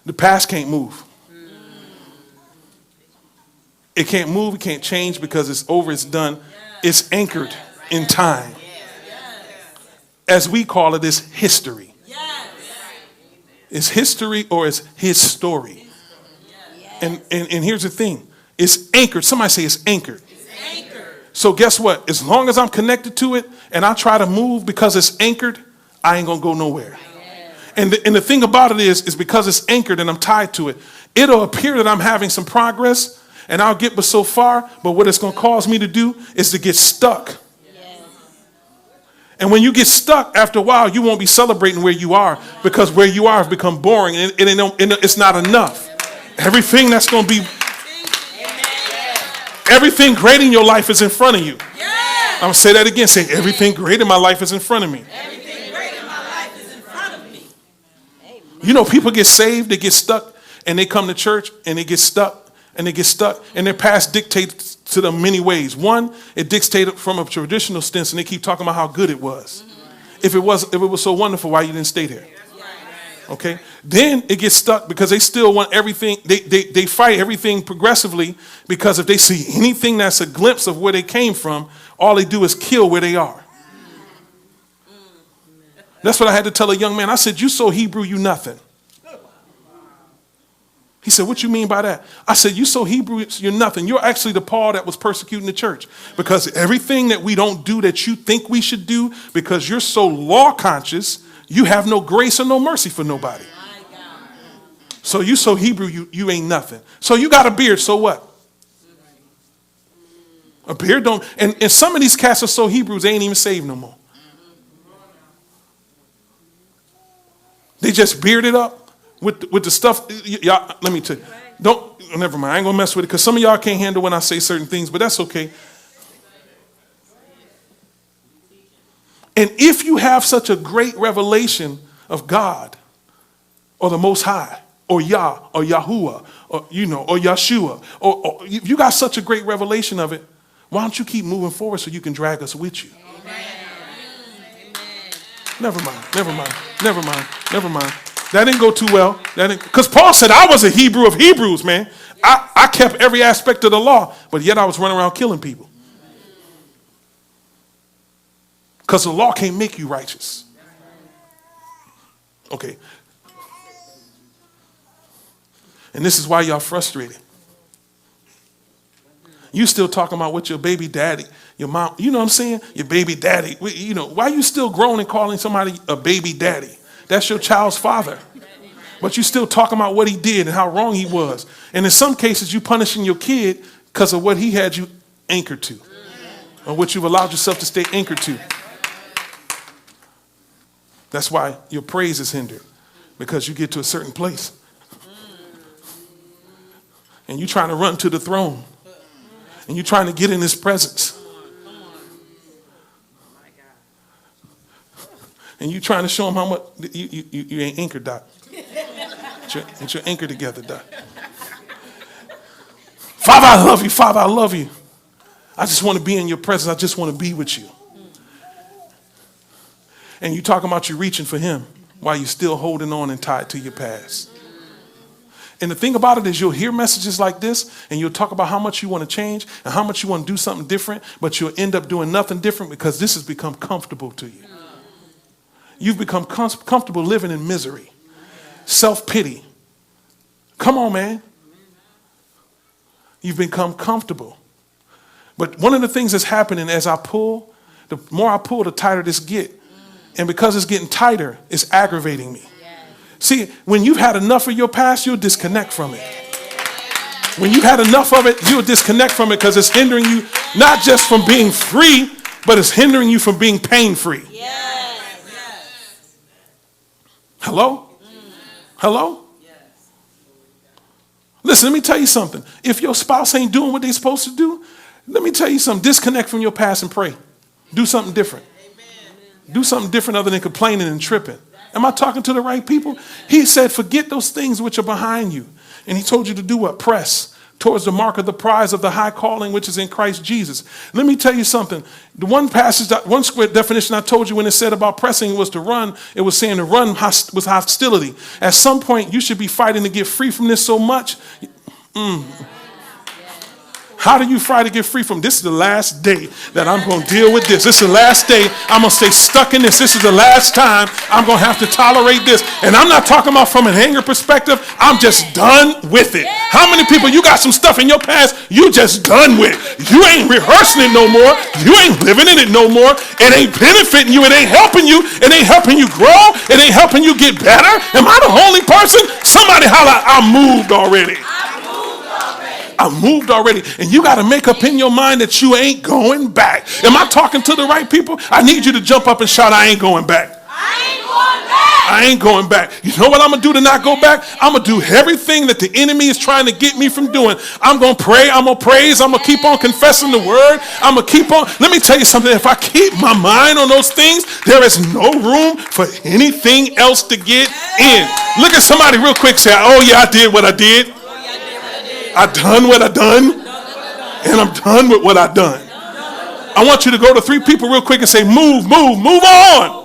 The past can't move. It can't move, it can't change because it's over, it's done. It's anchored in time. As we call it, it's history. It's history or it's his story. And here's the thing. It's anchored. Somebody say it's anchored. So guess what? As long as I'm connected to it and I try to move because it's anchored, I ain't going to go nowhere. And the thing about it is because it's anchored and I'm tied to it, it'll appear that I'm having some progress and I'll get but so far. But what it's going to cause me to do is to get stuck. And when you get stuck, after a while, you won't be celebrating where you are because where you are has become boring and it's not enough. Everything that's going to be, everything great in your life is in front of you. I'm going to say that again. Say, everything great in my life is in front of me. Everything great in my life is in front of me. You know, people get saved, they get stuck, and they come to church, and they get stuck, and their past dictates to them many ways. One, it dictated from a traditional stance, and they keep talking about how good it was. If it was so wonderful, why you didn't stay there? Okay. Then it gets stuck because they still want everything. They fight everything progressively because if they see anything that's a glimpse of where they came from, all they do is kill where they are. That's what I had to tell a young man. I said, "You so Hebrew, you nothing." He said, "What you mean by that?" I said, "You so Hebrew, you're nothing. You're actually the Paul that was persecuting the church because everything that we don't do that you think we should do because you're so law conscious, you have no grace or no mercy for nobody. So you so Hebrew, you ain't nothing. So you got a beard, so what? A beard don't, and some of these cats are so Hebrews, they ain't even saved no more. They just bearded up with the stuff. Y'all, let me tell you. Never mind. I ain't gonna mess with it because some of y'all can't handle when I say certain things, but that's okay. And if you have such a great revelation of God or the Most High or Yah or Yahuwah or, or Yeshua, or if you got such a great revelation of it, why don't you keep moving forward so you can drag us with you? Amen. Never mind. That didn't go too well. Because Paul said I was a Hebrew of Hebrews, man. I kept every aspect of the law, but yet I was running around killing people. Because the law can't make you righteous. Okay. And this is why y'all frustrated. You still talking about what your baby daddy, your mom, you know what I'm saying? Your baby daddy. Why you still grown and calling somebody a baby daddy? That's your child's father. But you still talking about what he did and how wrong he was. And in some cases, you punishing your kid because of what he had you anchored to. Or what you've allowed yourself to stay anchored to. That's why your praise is hindered. Because you get to a certain place. And you're trying to run to the throne. And you're trying to get in his presence. And you're trying to show him how much you ain't anchored, Doc. Get your anchor together, Doc. Father, I love you. Father, I love you. I just want to be in your presence. I just want to be with you. And you talking about you reaching for him while you're still holding on and tied to your past. And the thing about it is you'll hear messages like this and you'll talk about how much you want to change and how much you want to do something different, but you'll end up doing nothing different because this has become comfortable to you. You've become comfortable living in misery, self-pity. Come on, man. You've become comfortable. But one of the things that's happening as I pull, the more I pull, the tighter this get. And because it's getting tighter, it's aggravating me. See, when you've had enough of your past, you'll disconnect from it. When you've had enough of it, you'll disconnect from it because it's hindering you not just from being free, but it's hindering you from being pain-free. Hello? Hello? Listen, let me tell you something. If your spouse ain't doing what they're supposed to do, let me tell you something. Disconnect from your past and pray. Do something different. Do something different other than complaining and tripping. Am I talking to the right people? He said, forget those things which are behind you. And he told you to do what? Press towards the mark of the prize of the high calling which is in Christ Jesus. Let me tell you something. The one passage, one square definition I told you when it said about pressing was to run, it was saying to run was hostility. At some point, you should be fighting to get free from this so much. How do you fight to get free from this? Is the last day that I'm going to deal with this. This is the last day I'm going to stay stuck in this. This is the last time I'm going to have to tolerate this. And I'm not talking about from an anger perspective. I'm just done with it. How many people, you got some stuff in your past you just done with? You ain't rehearsing it no more. You ain't living in it no more. It ain't benefiting you. It ain't helping you. It ain't helping you grow. It ain't helping you get better. Am I the only person? Somebody holler, I moved already. I moved already. And you got to make up in your mind that you ain't going back. Am I talking to the right people? I need you to jump up and shout, I ain't going back. I ain't going back. I ain't going back. You know what I'm going to do to not go back? I'm going to do everything that the enemy is trying to get me from doing. I'm going to pray. I'm going to praise. I'm going to keep on confessing the word. I'm going to keep on. Let me tell you something. If I keep my mind on those things, there is no room for anything else to get in. Look at somebody real quick. Say, oh yeah, I did what I did. I done what I done, and I'm done with what I done. I want you to go to 3 people real quick and say, move, move, move on.